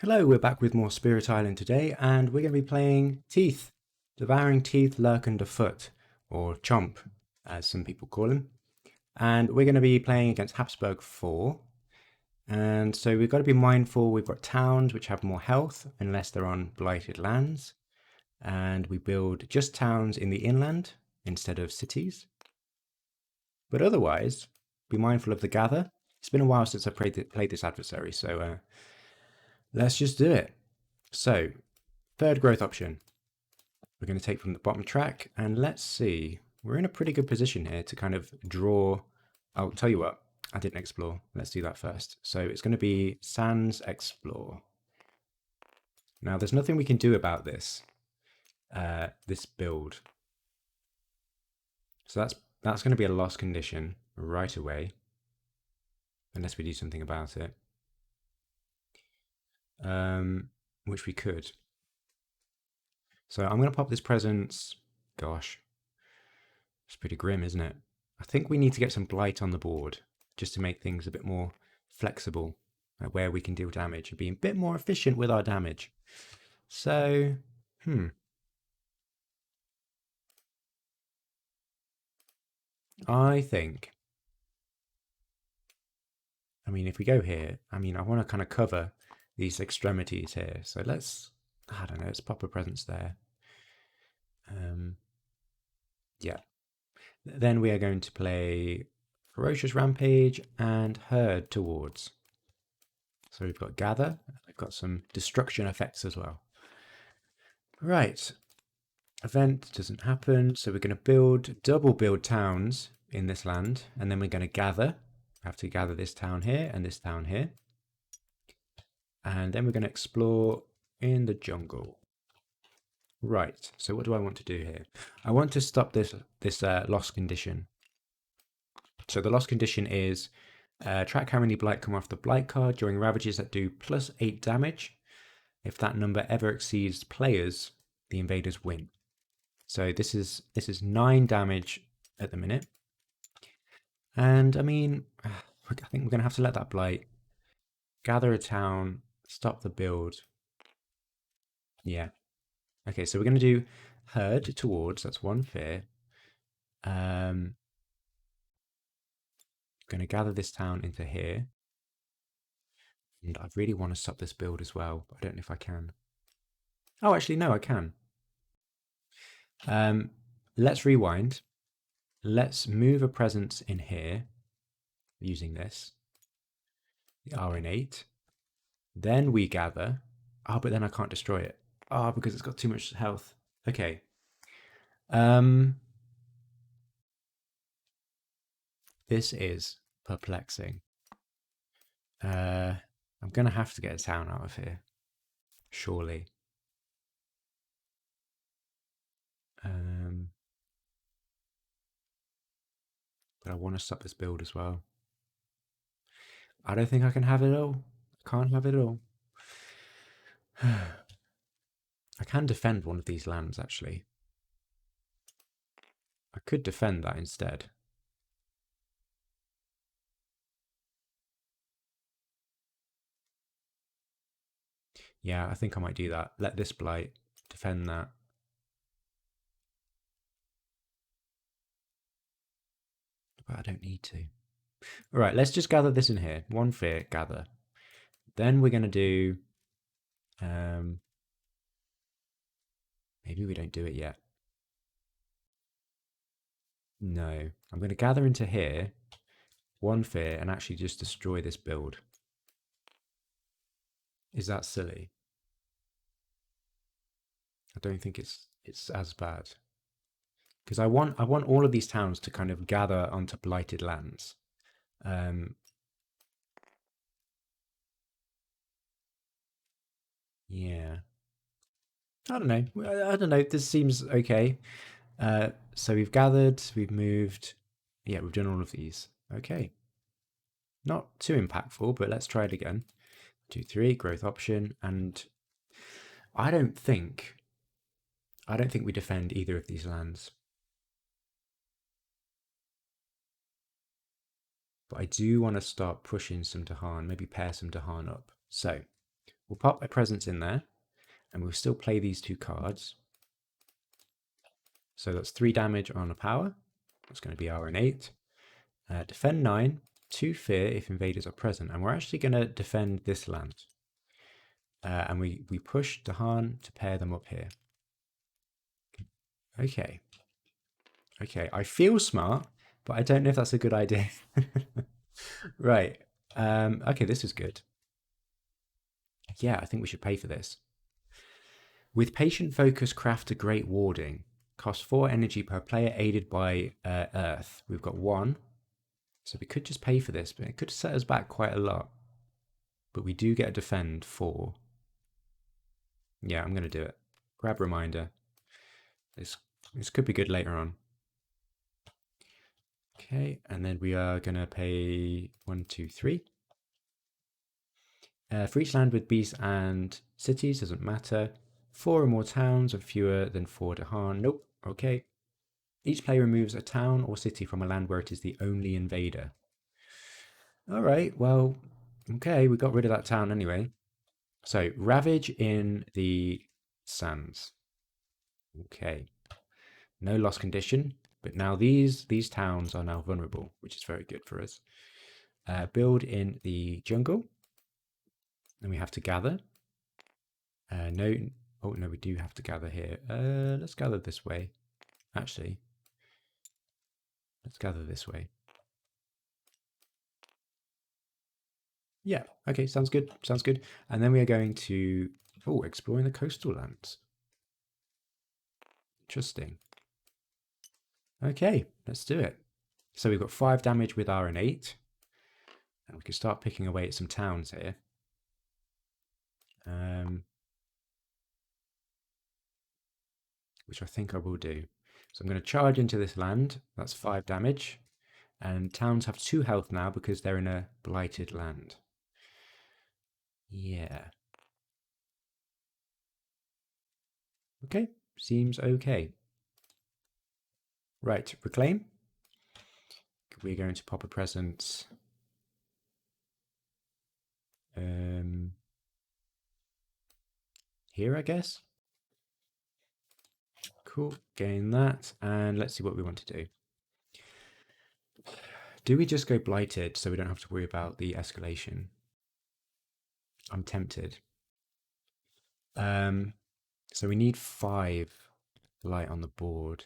Hello, we're back with more Spirit Island today, and we're going to be playing Teeth. Devouring Teeth lurk underfoot, or Chomp, as some people call him. And we're going to be playing against Habsburg 4. And so we've got to be mindful, we've got towns which have more health, unless they're on blighted lands. And we build just towns in the inland, instead of cities. But otherwise, be mindful of the gather. It's been a while since I've played this adversary, so let's just do it. So, third growth option. We're going to take from the bottom track, and let's see. We're in a pretty good position here to kind of draw. I'll tell you what, I didn't explore. Let's do that first. So it's going to be Sans Explore. Now, there's nothing we can do about this build. So that's going to be a lost condition right away, unless we do something about it, which we could. So I'm going to pop this presence. Gosh, it's pretty grim, isn't it? I think we need to get some blight on the board just to make things a bit more flexible, where we can deal damage and be a bit more efficient with our damage. So, I think, if we go here, I want to kind of cover these extremities here. So I don't know, let's pop a presence there. Yeah. Then we are going to play Ferocious Rampage and Herd towards. So we've got Gather. I've got some destruction effects as well. Right. Event doesn't happen. So we're going to double build towns in this land. And then we're going to gather. I have to gather this town here and this town here. And then we're going to explore in the jungle. Right. So what do I want to do here? I want to stop this lost condition. So the lost condition is track how many blight come off the blight card during ravages that do +8 damage. If that number ever exceeds players, the invaders win. So this is 9 damage at the minute. And I think we're going to have to let that blight. Gather a town, stop the build. Yeah. Okay, so we're going to do herd towards, that's 1 fear. Going to gather this town into here. And I really want to stop this build as well, but I don't know if I can. Oh, actually, no, I can. Let's rewind. Let's move a presence in here using this. The RN8. Then we gather. Oh, but then I can't destroy it. Oh, because it's got too much health. Okay. This is perplexing. I'm going to have to get a town out of here. Surely. But I want to stop this build as well. I don't think I can have it all. I can't have it all. I can defend one of these lands, actually. I could defend that instead. Yeah, I think I might do that. Let this blight defend that. But I don't need to. All right, let's just gather this in here. 1 fear, gather. Then we're going to do... maybe we don't do it yet. No. I'm going to gather into here, 1 fear, and actually just destroy this build. Is that silly? I don't think it's as bad. Because I want all of these towns to kind of gather onto blighted lands. Yeah. I don't know. This seems okay. So we've gathered, we've moved. Yeah, we've done all of these. Okay. Not too impactful, but let's try it again. 2, 3, growth option. And I don't think we defend either of these lands. But I do want to start pushing some Dahan, maybe pair some Dahan up. So We'll pop a presence in there, and we'll still play these 2 cards. So that's 3 damage on a power. That's going to be our innate. Defend 9, 2 fear if invaders are present. And we're actually going to defend this land. And we push Dahan to pair them up here. Okay. Okay, I feel smart, but I don't know if that's a good idea. Right. Okay, this is good. Yeah, I think we should pay for this. With patient focus, craft a great warding. Cost 4 energy per player, aided by Earth. We've got 1. So we could just pay for this, but it could set us back quite a lot. But we do get a defend 4. Yeah, I'm going to do it. Grab reminder. This could be good later on. Okay, and then we are going to pay 1, 2, 3. For each land with beasts and cities, doesn't matter. 4 or more towns and fewer than 4 Dahan. Nope. Okay. Each player removes a town or city from a land where it is the only invader. All right, well, okay, we got rid of that town anyway. So, ravage in the sands. Okay. No loss condition, but now these towns are now vulnerable, which is very good for us. Build in the jungle. And we have to gather. No, oh no, we do have to gather here. Let's gather this way. Actually, let's gather this way. Yeah, okay, sounds good, sounds good. And then we are going to, exploring the coastal lands. Interesting. Okay, let's do it. So we've got 5 damage with our innate. And we can start picking away at some towns here. Which I think I will do. So I'm going to charge into this land. That's 5 damage. And towns have 2 health now because they're in a blighted land. Yeah. Okay, seems okay. Right, reclaim. We're going to pop a presence. Here, I guess. Cool, gain that, and let's see what we want to do. Do we just go blighted so we don't have to worry about the escalation? I'm tempted. So we need 5 light on the board.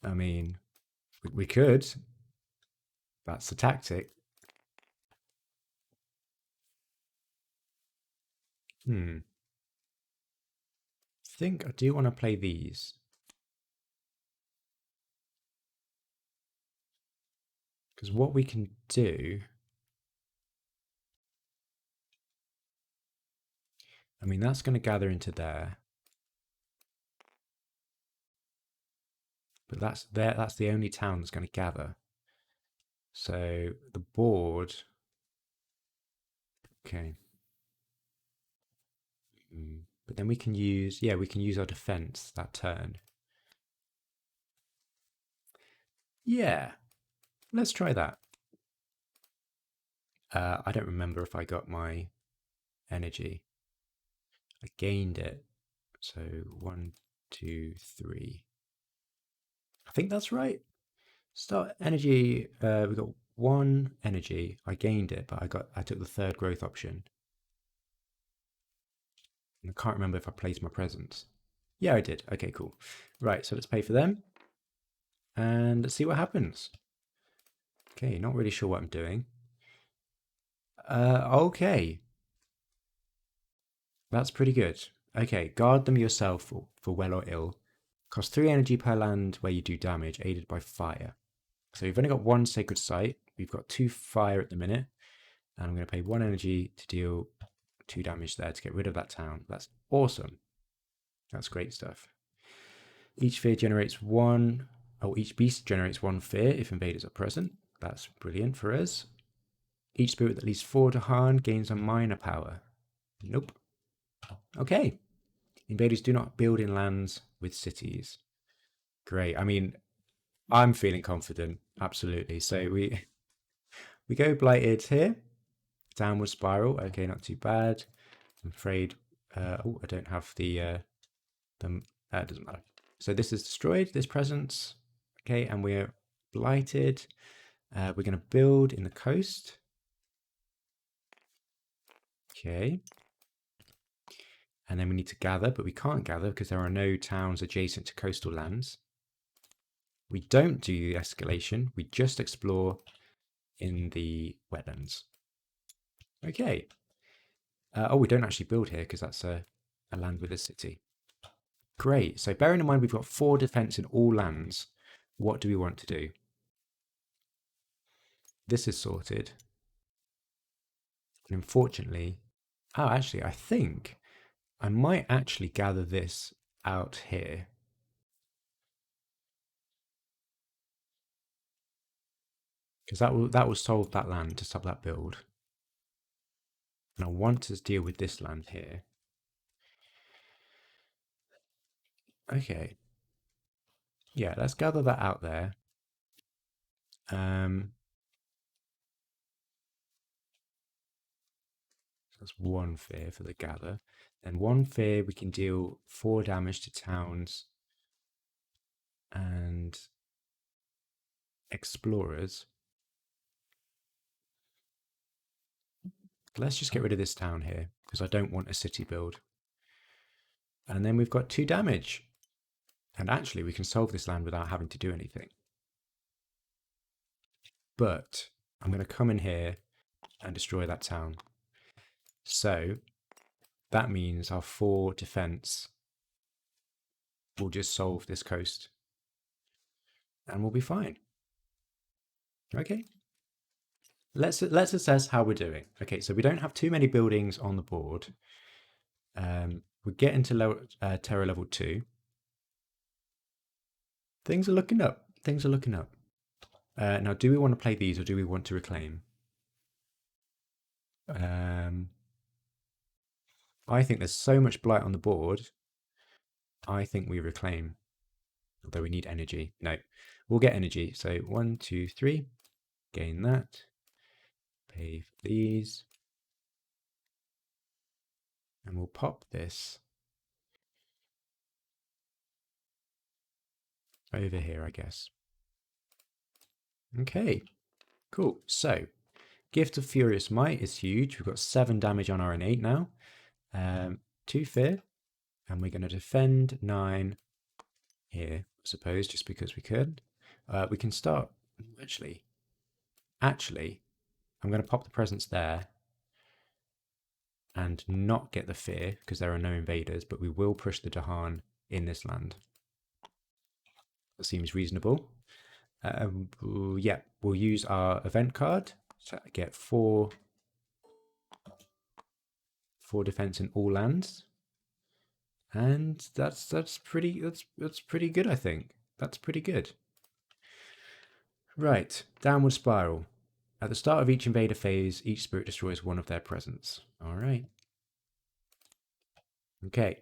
I mean, we could. That's the tactic. I think I do want to play these. Because what we can do... I mean, that's going to gather into there. But that's the only town that's going to gather. So the board... Okay. But then we can use... Yeah, we can use our defense that turn. Yeah. Let's try that. I don't remember if I got my energy. I gained it. So 1, 2, 3. I think that's right. Start energy. We got 1 energy. I gained it, but I took the 3rd growth option. And I can't remember if I placed my presence. Yeah, I did. Okay, cool. Right, so let's pay for them. And let's see what happens. Okay, not really sure what I'm doing. Okay. That's pretty good. Okay, guard them yourself for well or ill. Cost 3 energy per land where you do damage, aided by fire. So we've only got 1 sacred site. We've got 2 fire at the minute. And I'm going to pay 1 energy to deal 2 damage there to get rid of that town. That's awesome. That's great stuff. Each fear generates 1... Oh, each beast generates 1 fear if invaders are present. That's brilliant for us. Each spirit that leads 4 to harm gains a minor power. Nope. Okay. Invaders do not build in lands with cities. Great. I mean, I'm feeling confident. Absolutely. So We go blighted here. Downward spiral. Okay, not too bad. I'm afraid. Oh, I don't have the. That doesn't matter. So this is destroyed. This presence. Okay, and we're blighted. We're going to build in the coast. Okay. And then we need to gather, but we can't gather because there are no towns adjacent to coastal lands. We don't do escalation. We just explore in the wetlands. Okay. Oh, we don't actually build here because that's a land with a city. Great. So bearing in mind we've got 4 defense in all lands, what do we want to do? This is sorted. And unfortunately, oh, actually, I think I might actually gather this out here. Because that will solve that land to stop that build. And I want to deal with this land here. Okay. Yeah, let's gather that out there. That's 1 fear for the gather. Then 1 fear, we can deal 4 damage to towns and explorers. Let's just get rid of this town here because I don't want a city build. And then we've got 2 damage. And actually, we can solve this land without having to do anything. But I'm going to come in here and destroy that town. So that means our 4 defense will just solve this coast. And we'll be fine. Okay. Let's assess how we're doing. Okay, so we don't have too many buildings on the board. We're getting to terror level 2. Things are looking up. Things are looking up. Now, do we want to play these or do we want to reclaim? I think there's so much blight on the board. I think we reclaim. Although we need energy. No, we'll get energy. So 1, 2, 3. Gain that. Pay for these. And we'll pop this over here, I guess. Okay, cool. So, Gift of Furious Might is huge. We've got 7 damage on our innate now. 2 fear. And we're going to defend 9 here, I suppose, just because we could. We can start, actually, I'm going to pop the presence there and not get the fear because there are no invaders, but we will push the Dahan in this land. That seems reasonable. Yeah, we'll use our event card to get 4 defense in all lands, and that's pretty good. I think that's pretty good. Right, downward spiral. At the start of each invader phase, each spirit destroys 1 of their presence. All right. Okay.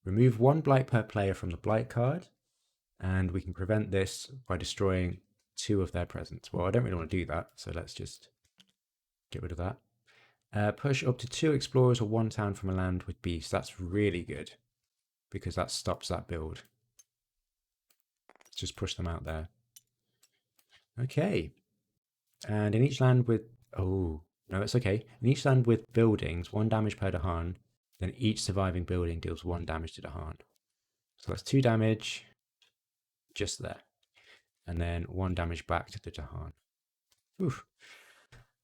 Remove 1 blight per player from the blight card, and we can prevent this by destroying 2 of their presence. Well, I don't really want to do that, so let's just get rid of that. Push up to 2 explorers or 1 town from a land with beasts. That's really good because that stops that build. Let's just push them out there. Okay. And in each land with... Oh, no, it's okay. In each land with buildings, 1 damage per Dahan, then each surviving building deals 1 damage to Dahan. So that's 2 damage just there. And then 1 damage back to the Dahan. Oof.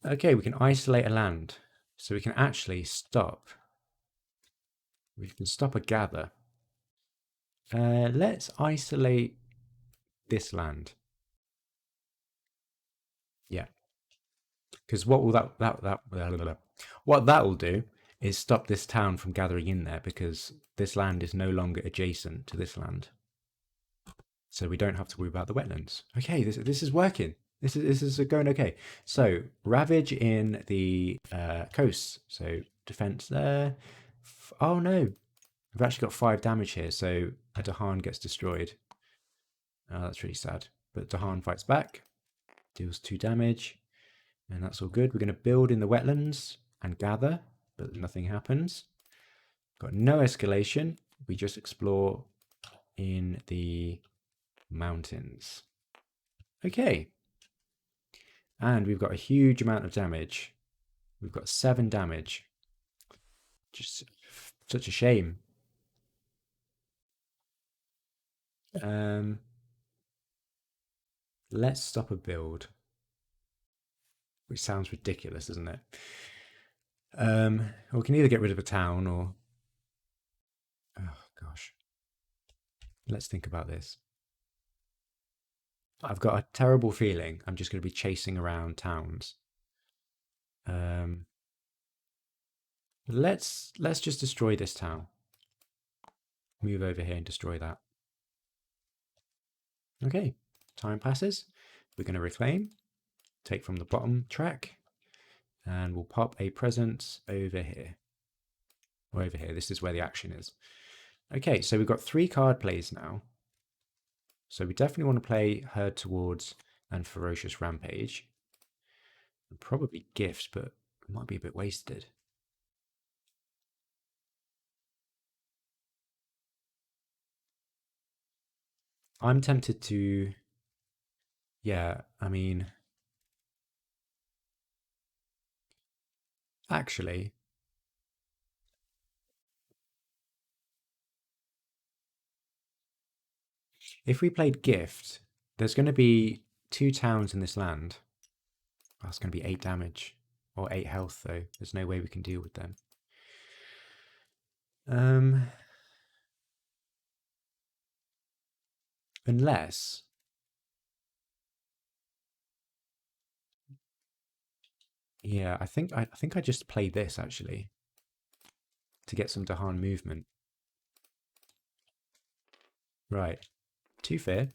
Okay, we can isolate a land. So we can actually stop. We can stop a gather. Let's isolate this land. Yeah. Because what will what that will do is stop this town from gathering in there because this land is no longer adjacent to this land. So we don't have to worry about the wetlands. Okay, this is working. This is going okay. So ravage in the coast. So defense there. Oh no, we've actually got 5 damage here. So a Dahan gets destroyed. Oh, that's really sad. But Dahan fights back, deals 2 damage. And that's all good. We're going to build in the wetlands and gather, but nothing happens. Got no escalation. We just explore in the mountains. Okay. And we've got a huge amount of damage. We've got 7 damage. Just such a shame. Let's stop a build. Which sounds ridiculous, doesn't it? We can either get rid of a town or... Oh, gosh. Let's think about this. I've got a terrible feeling I'm just going to be chasing around towns. Let's just destroy this town. Move over here and destroy that. Okay, time passes. We're going to reclaim, take from the bottom track, and we'll pop a presence over here. Or over here, this is where the action is. Okay, so we've got 3 card plays now. So we definitely want to play Herd Towards and Ferocious Rampage. And probably Gifts, but it might be a bit wasted. I'm tempted to... Yeah, I mean... Actually... If we played Gift, there's going to be 2 towns in this land. Oh, it's going to be 8 damage. Or 8 health, though. There's no way we can deal with them. Unless... Yeah, I think I just play this, actually. To get some Dahan movement. Right. 2 fear.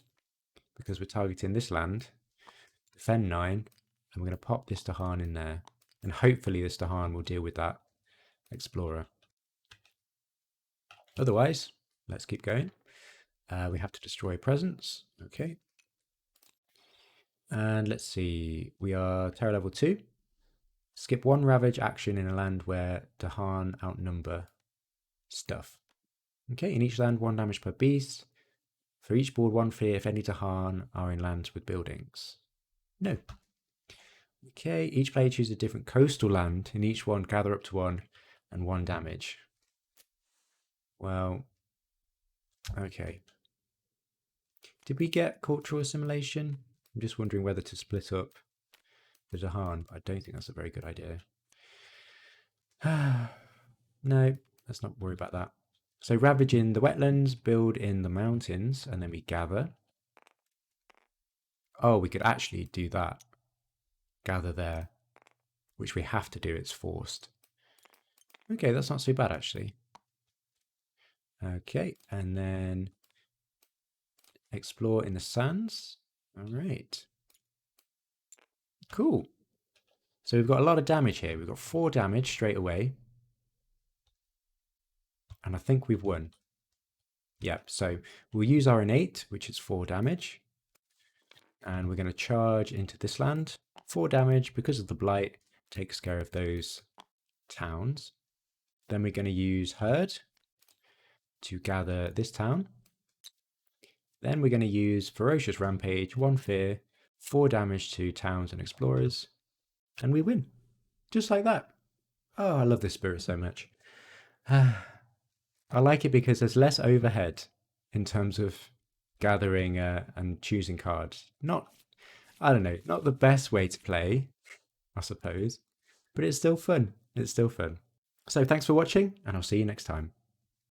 Because we're targeting this land. Defend 9. And we're going to pop this Dahan in there. And hopefully this Dahan will deal with that Explorer. Otherwise, let's keep going. We have to destroy presence. Okay. And let's see. We are terror level 2. Skip 1 ravage action in a land where Dahan outnumber stuff. Okay, in each land 1 damage per beast. For each board 1 fear if any Dahan are in lands with buildings. No. Okay, each player chooses a different coastal land. In each one, gather up to 1 and 1 damage. Well, okay. Did we get cultural assimilation? I'm just wondering whether to split up the Dahan, but I don't think that's a very good idea. No, let's not worry about that. So ravage in the wetlands, build in the mountains, and then we gather. Oh, we could actually do that. Gather there, which we have to do, it's forced. Okay, that's not so bad actually. Okay, and then explore in the sands. All right. Cool. So we've got a lot of damage here. We've got 4 damage straight away. And I think we've won. Yep, so we'll use our innate, which is 4 damage. And we're going to charge into this land. 4 damage because of the blight. Takes care of those towns. Then we're going to use herd to gather this town. Then we're going to use ferocious rampage, 1 fear, 4 damage to towns and explorers. And we win. Just like that. Oh, I love this spirit so much. I like it because there's less overhead in terms of gathering and choosing cards. I don't know, not the best way to play, I suppose, but it's still fun. It's still fun. So thanks for watching, and I'll see you next time.